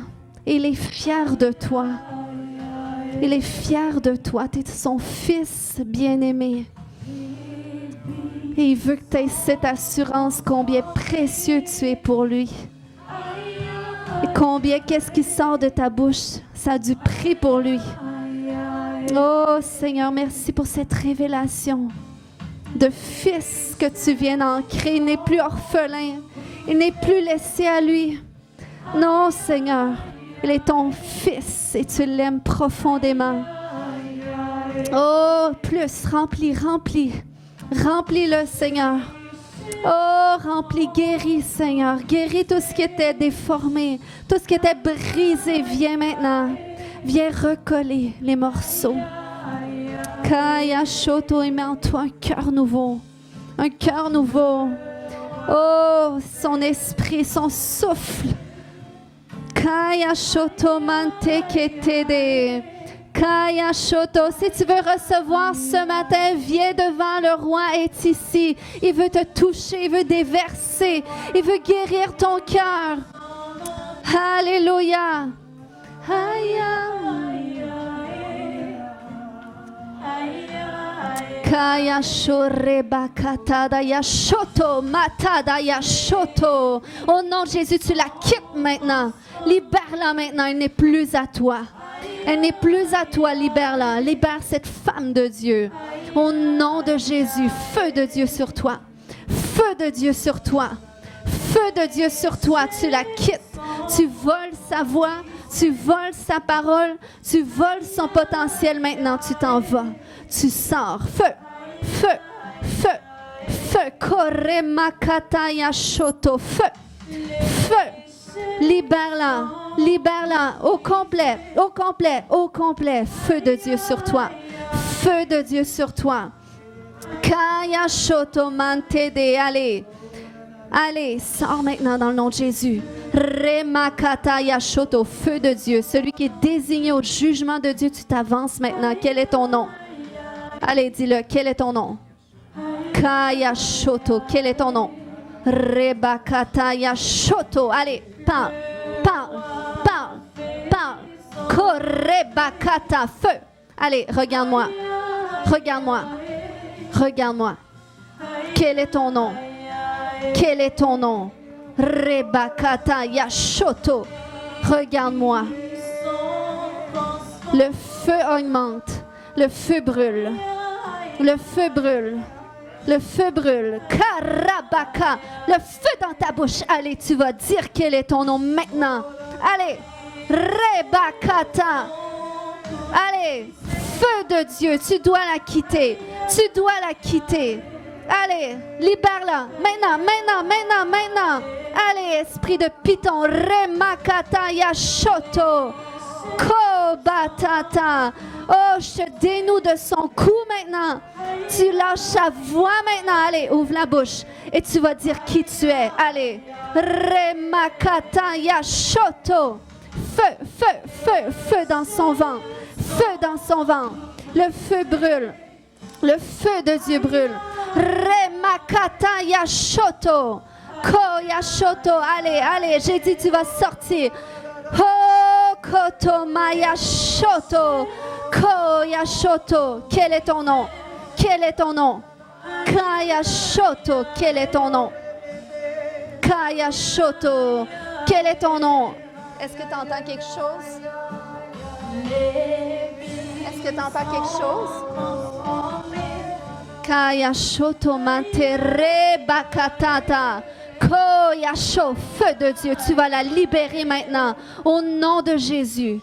Il est fier de toi. Il est fier de toi. Tu es son fils bien-aimé. Et il veut que tu aies cette assurance combien précieux tu es pour lui. Et combien, qu'est-ce qui sort de ta bouche, ça a du prix pour lui. Oh Seigneur, merci pour cette révélation. de fils que tu viens d'ancrer. Il n'est plus orphelin. Il n'est plus laissé à lui. Non, Seigneur, il est ton fils et tu l'aimes profondément. Oh, plus, remplis-le, Seigneur. Oh, remplis, guéris, Seigneur. Guéris tout ce qui était déformé, tout ce qui était brisé. Viens maintenant. Viens recoller les morceaux. Kaya Shoto, et mets en toi un cœur nouveau. Un cœur nouveau. Oh, son esprit, son souffle. Kaya Shoto mante ketede. Kaya Shoto, si tu veux recevoir ce matin, viens devant le roi est ici. Il veut te toucher, il veut déverser, il veut guérir ton cœur. Alléluia. Kaya shoreba katada yashoto matada yashoto. Au nom de Jésus, tu la quittes maintenant. Libère-la maintenant, elle n'est plus à toi. Elle n'est plus à toi, libère-la. Libère cette femme de Dieu. Au nom de Jésus, feu de Dieu sur toi. Feu de Dieu sur toi. Feu de Dieu sur toi. Tu la quittes. Tu voles sa voix. Tu voles sa parole. Tu voles son potentiel maintenant. Tu t'en vas. Tu sors. Feu. Feu. Feu. Feu. Koremakata yashoto. Feu. Feu. Libère-la, libère-la au complet, au complet, au complet. Feu de Dieu sur toi, feu de Dieu sur toi. Kaya shoto mantede, allez, allez, sors maintenant dans le nom de Jésus. Remakata yashoto, feu de Dieu, celui qui est désigné au jugement de Dieu, tu t'avances maintenant. Quel est ton nom? Allez, dis-le, quel est ton nom? Kaya shoto, quel est ton nom? Rebakata yashoto, allez. Parle, parle, parle, parle. Korebakata, feu. Allez, regarde-moi. Regarde-moi. Regarde-moi. Quel est ton nom? Quel est ton nom? Rebakata yashoto. Regarde-moi. Le feu augmente. Le feu brûle. Le feu brûle. Le feu brûle. Karabaka. Le feu dans ta bouche. Allez, tu vas dire quel est ton nom maintenant. Allez. Rebakata. Allez. Feu de Dieu. Tu dois la quitter. Tu dois la quitter. Allez. Libère-la. Maintenant, maintenant, maintenant, maintenant. Allez, esprit de Python. Remakata yashoto. Kobatata. Oh, je te dénoue de son cou maintenant. Tu lâches sa voix maintenant. Allez, ouvre la bouche et tu vas dire qui tu es. Allez. Remakata yashoto. Feu, feu, feu, feu dans son ventre. Feu dans son ventre. Le feu brûle. Le feu de Dieu brûle. Remakata yashoto. Ko yashoto. Allez, allez, j'ai dit tu vas sortir. Oh, koto mayashoto. Ko yashoto. Quel est ton nom? Quel est ton nom? Kaya shoto. Quel est ton nom? Kaya shoto. Quel est ton nom? Est-ce que tu entends quelque chose? Est-ce que tu entends quelque chose? Kaya shoto mantere bakatata. Koyasho, feu de Dieu, tu vas la libérer maintenant au nom de Jésus.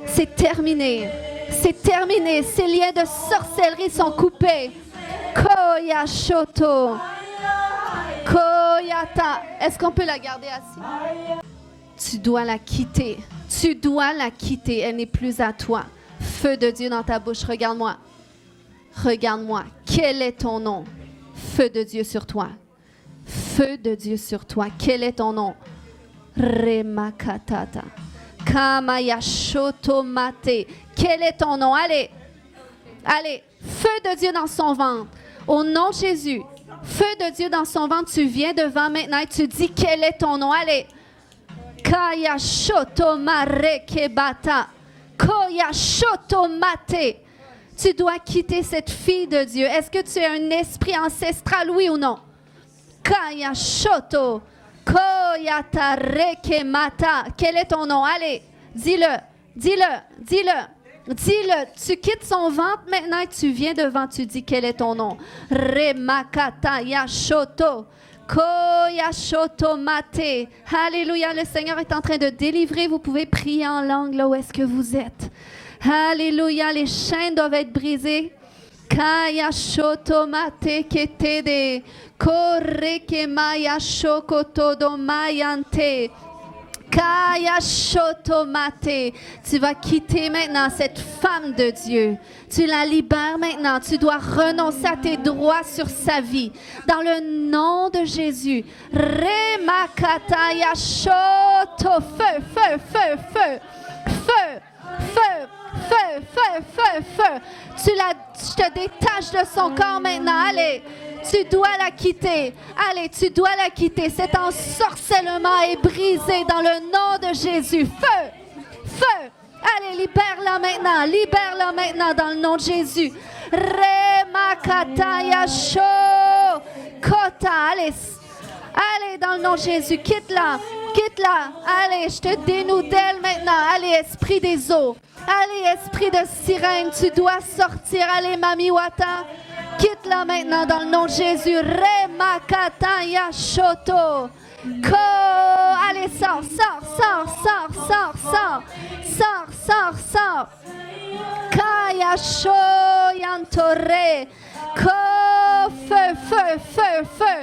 C'est terminé. C'est terminé. Ces liens de sorcellerie sont coupés. Koyashoto. Koyata. Est-ce qu'on peut la garder assise? Tu dois la quitter. Tu dois la quitter. Elle n'est plus à toi. Feu de Dieu dans ta bouche. Regarde-moi. Regarde-moi. Quel est ton nom? Feu de Dieu sur toi. Feu de Dieu sur toi. Quel est ton nom? Remakatata. Kamayashoto mate. Quel est ton nom? Allez. Allez. Feu de Dieu dans son ventre. Au nom de Jésus. Feu de Dieu dans son ventre. Tu viens devant maintenant et tu dis quel est ton nom? Allez. Kayashoto marekebata. Koyashoto mate. Tu dois quitter cette fille de Dieu. Est-ce que tu as un esprit ancestral, oui ou non? Kaya shoto, koyata rekemata. Quel est ton nom? Allez, dis-le, dis-le, dis-le. Dis-le, tu quittes son ventre maintenant et tu viens devant, tu dis quel est ton nom. Remakata Yashoto. Koyashoto Mate. Alléluia, le Seigneur est en train de délivrer. Vous pouvez prier en langue là où est-ce que vous êtes. Alléluia, les chaînes doivent être brisées. Kayashoto Mate Ketede. Koreke Maya Shokoto do Mayante. Kayashotomate. Tu vas quitter maintenant cette femme de Dieu. Tu la libères maintenant. Tu dois renoncer à tes droits sur sa vie. Dans le nom de Jésus. Remakata yashoto. Feu, feu, feu, feu. Feu, feu, feu, feu, feu, feu. Tu te détaches de son corps maintenant. Allez. Tu dois la quitter. Allez, tu dois la quitter. Cet ensorcellement est brisé dans le nom de Jésus. Feu! Feu! Allez, libère-la maintenant. Libère-la maintenant dans le nom de Jésus. Remakata yasho. Kota. Allez. Allez, dans le nom de Jésus. Quitte-la. Quitte-la. Allez, je te dénoue d'elle maintenant. Allez, esprit des eaux. Allez, esprit de sirène. Tu dois sortir. Allez, Mami Wata. Quitte-la maintenant dans le nom de Jésus. Remakata yashoto. Allez, sors, sors, sors, sors, sors, sors. Sors, sors, sors. Kayasho yantore. Feu, feu, feu, feu.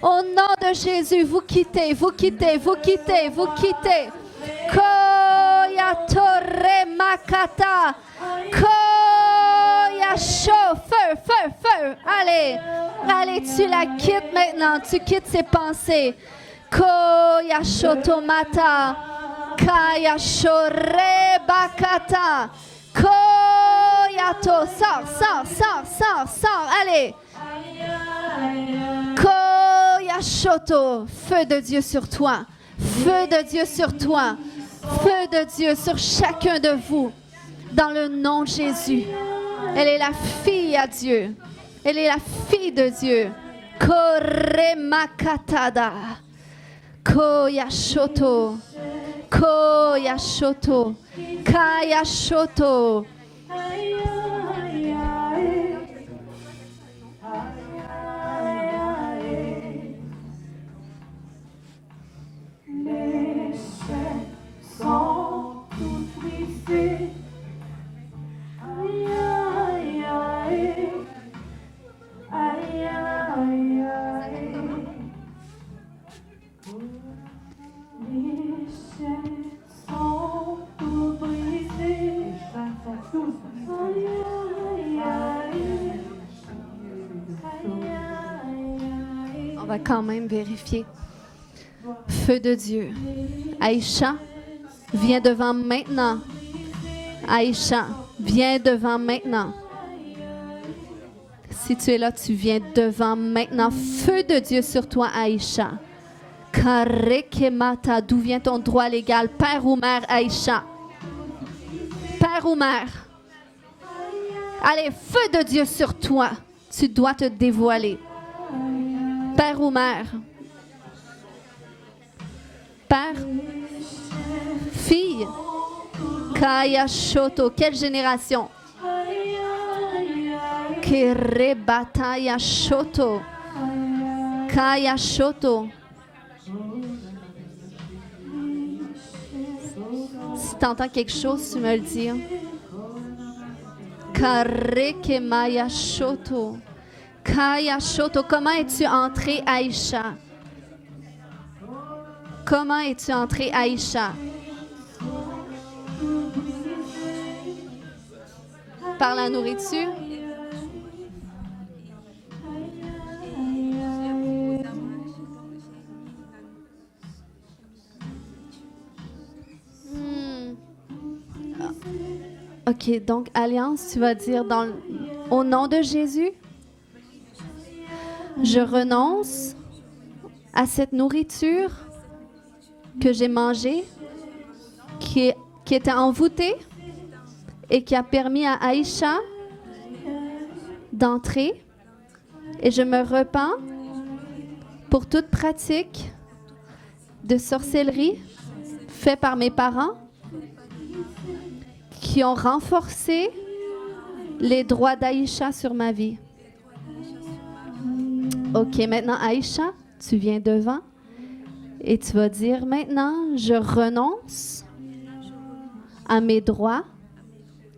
Au nom de Jésus, vous quittez, vous quittez, vous quittez, vous quittez. Koyatore makata. Koyasho, feu, feu, feu. Allez, allez, tu la quittes maintenant. Tu quittes ses pensées. Koyasho mata. Kayasho rebakata. Koyato, sors, sors, sors, sors, sors. Allez. Koyashoto, feu de Dieu sur toi. Feu de Dieu sur toi. Feu de Dieu sur chacun de vous. Dans le nom de Jésus. Elle est la fille à Dieu. Elle est la fille de Dieu. Koremakatada. Koyashoto. Koyashoto. Kayashoto. Les chaînes sont toutes brisées. Aïe, aïe, aïe. Aïe, aïe, aïe. Les chaînes sont toutes brisées. Aïe, aïe, aïe. Aïe, aïe, aïe. On va quand même vérifier. Feu de Dieu. Aïcha, viens devant maintenant. Aïcha, viens devant maintenant. Si tu es là, tu viens devant maintenant. Feu de Dieu sur toi, Aïcha. Karekemata, d'où vient ton droit légal? Père ou mère, Aïcha? Père ou mère? Allez, feu de Dieu sur toi. Tu dois te dévoiler. Père ou mère? Père, fille, Kayashoto, quelle génération? Kerebata Yashoto, Kayashoto. Si tu entends quelque chose, tu me le dis. Karekemaya Shoto, Kayashoto, comment es-tu entrée, Aïcha? Comment es-tu entrée, Aïcha? Par la nourriture? OK, donc, Alliance, tu vas dire au nom de Jésus, je renonce à cette nourriture que j'ai mangé, qui était envoûtée et qui a permis à Aïcha d'entrer. Et je me repens pour toute pratique de sorcellerie faite par mes parents qui ont renforcé les droits d'Aïcha sur ma vie. OK, maintenant, Aïcha, tu viens devant et tu vas dire, maintenant, je renonce à mes droits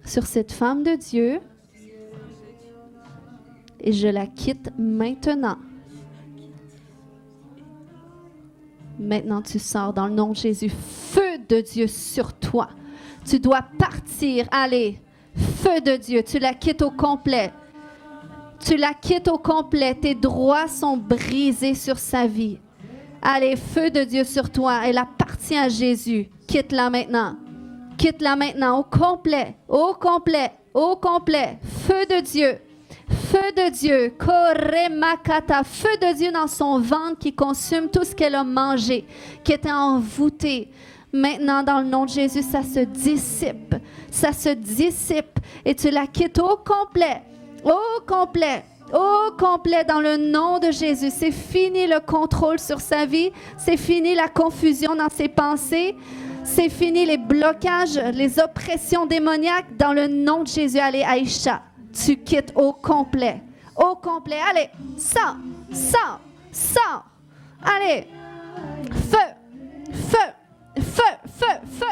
sur cette femme de Dieu et je la quitte maintenant. Maintenant, tu sors dans le nom de Jésus. Feu de Dieu sur toi. Tu dois partir. Allez, feu de Dieu, tu la quittes au complet. Tu la quittes au complet. Tes droits sont brisés sur sa vie. Allez, feu de Dieu sur toi. Elle appartient à Jésus. Quitte-la maintenant. Quitte-la maintenant au complet. Au complet. Au complet. Feu de Dieu. Feu de Dieu. Koremakata. Feu de Dieu dans son ventre qui consume tout ce qu'elle a mangé, qui était envoûté. Maintenant, dans le nom de Jésus, ça se dissipe. Ça se dissipe. Et tu la quittes au complet. Au complet. Au complet dans le nom de Jésus. C'est fini le contrôle sur sa vie. C'est fini la confusion dans ses pensées. C'est fini les blocages, les oppressions démoniaques dans le nom de Jésus. Allez, Aïcha, tu quittes au complet. Au complet. Allez, sors, sors, sors. Allez, feu, feu, feu, feu, feu,